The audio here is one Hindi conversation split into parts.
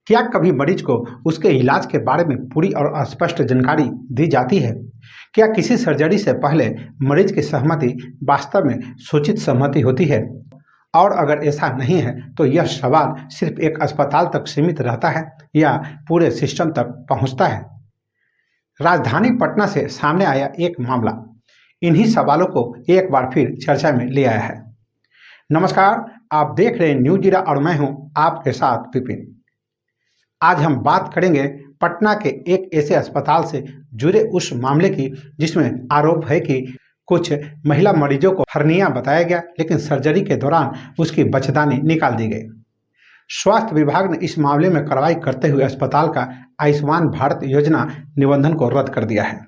क्या कभी मरीज को उसके इलाज के बारे में पूरी और स्पष्ट जानकारी दी जाती है? क्या किसी सर्जरी से पहले मरीज की सहमति वास्तव में सूचित सहमति होती है? और अगर ऐसा नहीं है, तो यह सवाल सिर्फ एक अस्पताल तक सीमित रहता है या पूरे सिस्टम तक पहुंचता है? राजधानी पटना से सामने आया एक मामला इन्हीं सवालों को एक बार फिर चर्चा में ले आया है। नमस्कार, आप देख रहे हैं न्यूज़ जीरा और मैं हूं आपके साथ विपिन। आज हम बात करेंगे पटना के एक ऐसे अस्पताल से जुड़े उस मामले की जिसमें आरोप है कि कुछ महिला मरीजों को हर्निया बताया गया, लेकिन सर्जरी के दौरान उसकी बच्चेदानी निकाल दी गई। स्वास्थ्य विभाग ने इस मामले में कार्रवाई करते हुए अस्पताल का आयुष्मान भारत योजना निबंधन को रद्द कर दिया है,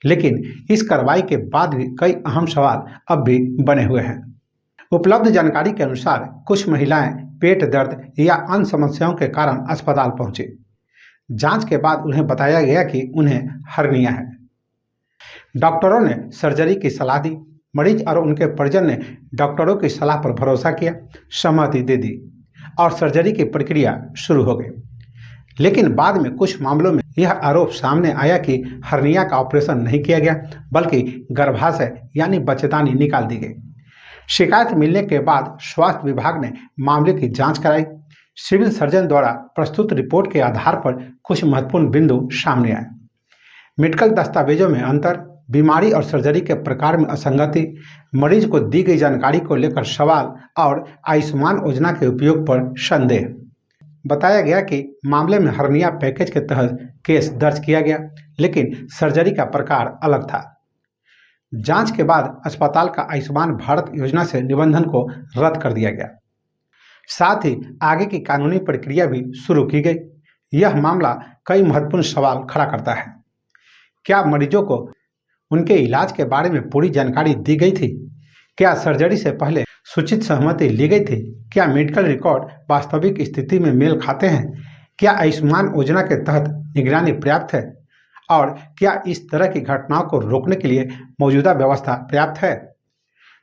लेकिन इस कार्रवाई के बाद भी कई अहम सवाल अब भी बने हुए हैं। उपलब्ध जानकारी के अनुसार कुछ महिलाएं पेट दर्द या अन्य समस्याओं के कारण अस्पताल पहुंची। जांच के बाद उन्हें बताया गया कि उन्हें हर्निया है। डॉक्टरों ने सर्जरी की सलाह दी। मरीज और उनके परिजन ने डॉक्टरों की सलाह पर भरोसा किया, सहमति दे दी और सर्जरी की प्रक्रिया शुरू हो गई। लेकिन बाद में कुछ मामलों में यह आरोप सामने आया कि हर्निया का ऑपरेशन नहीं किया गया, बल्कि गर्भाशय यानी बच्चेदानी निकाल दी गई। शिकायत मिलने के बाद स्वास्थ्य विभाग ने मामले की जांच कराई। सिविल सर्जन द्वारा प्रस्तुत रिपोर्ट के आधार पर कुछ महत्वपूर्ण बिंदु सामने आए। मेडिकल दस्तावेजों में अंतर, बीमारी और सर्जरी के प्रकार में असंगति, मरीज को दी गई जानकारी को लेकर सवाल और आयुष्मान योजना के उपयोग पर संदेह। बताया गया कि मामले में हर्निया पैकेज के तहत केस दर्ज किया गया, लेकिन सर्जरी का प्रकार अलग था। जांच के बाद अस्पताल का आयुष्मान भारत योजना से निबंधन को रद्द कर दिया गया। साथ ही आगे की कानूनी प्रक्रिया भी शुरू की गई। यह मामला कई महत्वपूर्ण सवाल खड़ा करता है। क्या मरीजों को उनके इलाज के बारे में पूरी जानकारी दी गई थी? क्या सर्जरी से पहले सूचित सहमति ली गई थी? क्या मेडिकल रिकॉर्ड वास्तविक स्थिति में मेल खाते हैं? क्या आयुष्मान योजना के तहत निगरानी पर्याप्त है? और क्या इस तरह की घटनाओं को रोकने के लिए मौजूदा व्यवस्था पर्याप्त है?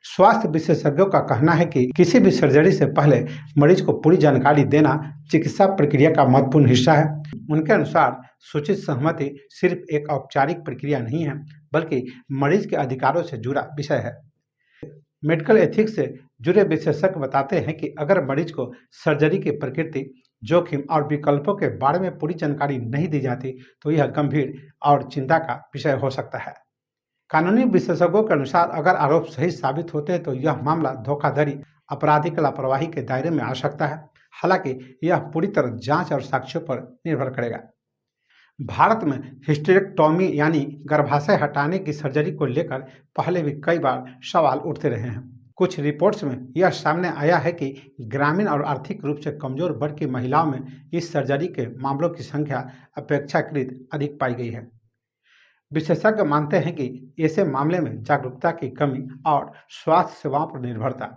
स्वास्थ्य विशेषज्ञों का कहना है कि किसी भी सर्जरी से पहले मरीज को पूरी जानकारी देना चिकित्सा प्रक्रिया का महत्वपूर्ण हिस्सा है। उनके अनुसार सूचित सहमति सिर्फ एक औपचारिक प्रक्रिया नहीं है, बल्कि मरीज के अधिकारों से जुड़ा विषय है। मेडिकल एथिक्स से जुड़े विशेषज्ञ बताते हैं कि अगर मरीज को सर्जरी की प्रकृति, जोखिम और विकल्पों के बारे में पूरी जानकारी नहीं दी जाती, तो यह गंभीर और चिंता का विषय हो सकता है। कानूनी विशेषज्ञों के अनुसार अगर आरोप सही साबित होते हैं तो यह मामला धोखाधड़ी, आपराधिक लापरवाही के दायरे में आ सकता है। हालांकि यह पूरी तरह जांच और साक्ष्यों पर निर्भर करेगा। भारत में हिस्टेरेक्टोमी यानी गर्भाशय हटाने की सर्जरी को लेकर पहले भी कई बार सवाल उठते रहे हैं। कुछ रिपोर्ट्स में यह सामने आया है कि ग्रामीण और आर्थिक रूप से कमजोर वर्ग की महिलाओं में इस सर्जरी के मामलों की संख्या अपेक्षाकृत अधिक पाई गई है। विशेषज्ञ मानते हैं कि ऐसे मामले में जागरूकता की कमी और स्वास्थ्य सेवाओं पर निर्भरता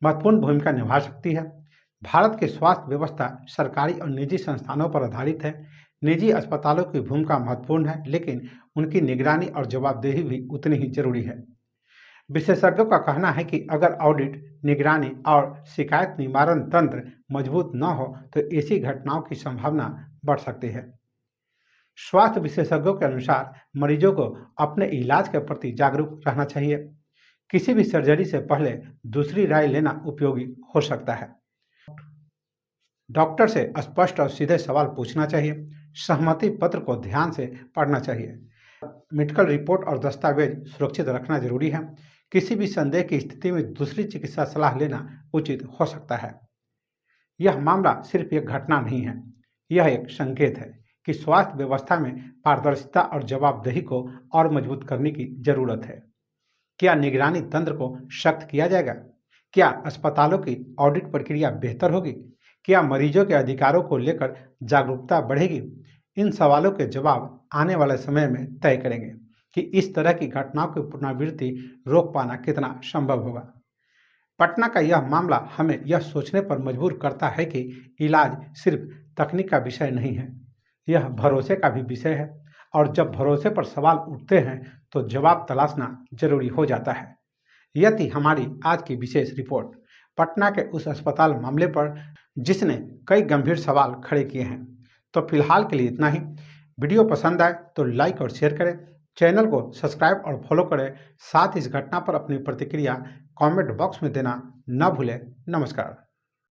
महत्वपूर्ण भूमिका निभा सकती है। भारत की स्वास्थ्य व्यवस्था सरकारी और निजी संस्थानों पर आधारित है। निजी अस्पतालों की भूमिका महत्वपूर्ण है, लेकिन उनकी निगरानी और जवाबदेही भी उतनी ही जरूरी है। विशेषज्ञों का कहना है कि अगर ऑडिट, निगरानी और शिकायत निवारण तंत्र मजबूत न हो तो ऐसी घटनाओं की संभावना बढ़ सकती है। स्वास्थ्य विशेषज्ञों के अनुसार मरीजों को अपने इलाज के प्रति जागरूक रहना चाहिए। किसी भी सर्जरी से पहले दूसरी राय लेना उपयोगी हो सकता है। डॉक्टर से स्पष्ट और सीधे सवाल पूछना चाहिए। सहमति पत्र को ध्यान से पढ़ना चाहिए। मेडिकल रिपोर्ट और दस्तावेज सुरक्षित रखना जरूरी है। किसी भी संदेह की स्थिति में दूसरी चिकित्सा सलाह लेना उचित हो सकता है। यह मामला सिर्फ एक घटना नहीं है, यह एक संकेत है कि स्वास्थ्य व्यवस्था में पारदर्शिता और जवाबदेही को और मजबूत करने की जरूरत है। क्या निगरानी तंत्र को सख्त किया जाएगा? क्या अस्पतालों की ऑडिट प्रक्रिया बेहतर होगी? क्या मरीजों के अधिकारों को लेकर जागरूकता बढ़ेगी? इन सवालों के जवाब आने वाले समय में तय करेंगे कि इस तरह की घटनाओं की पुनरावृत्ति रोक पाना कितना संभव होगा। पटना का यह मामला हमें यह सोचने पर मजबूर करता है कि इलाज सिर्फ तकनीक का विषय नहीं है, यह भरोसे का भी विषय है। और जब भरोसे पर सवाल उठते हैं तो जवाब तलाशना जरूरी हो जाता है। यह थी हमारी आज की विशेष रिपोर्ट पटना के उस अस्पताल मामले पर जिसने कई गंभीर सवाल खड़े किए हैं। तो फिलहाल के लिए इतना ही। वीडियो पसंद आए तो लाइक और शेयर करें, चैनल को सब्सक्राइब और फॉलो करें। साथ ही इस घटना पर अपनी प्रतिक्रिया कमेंट बॉक्स में देना न भूलें। नमस्कार।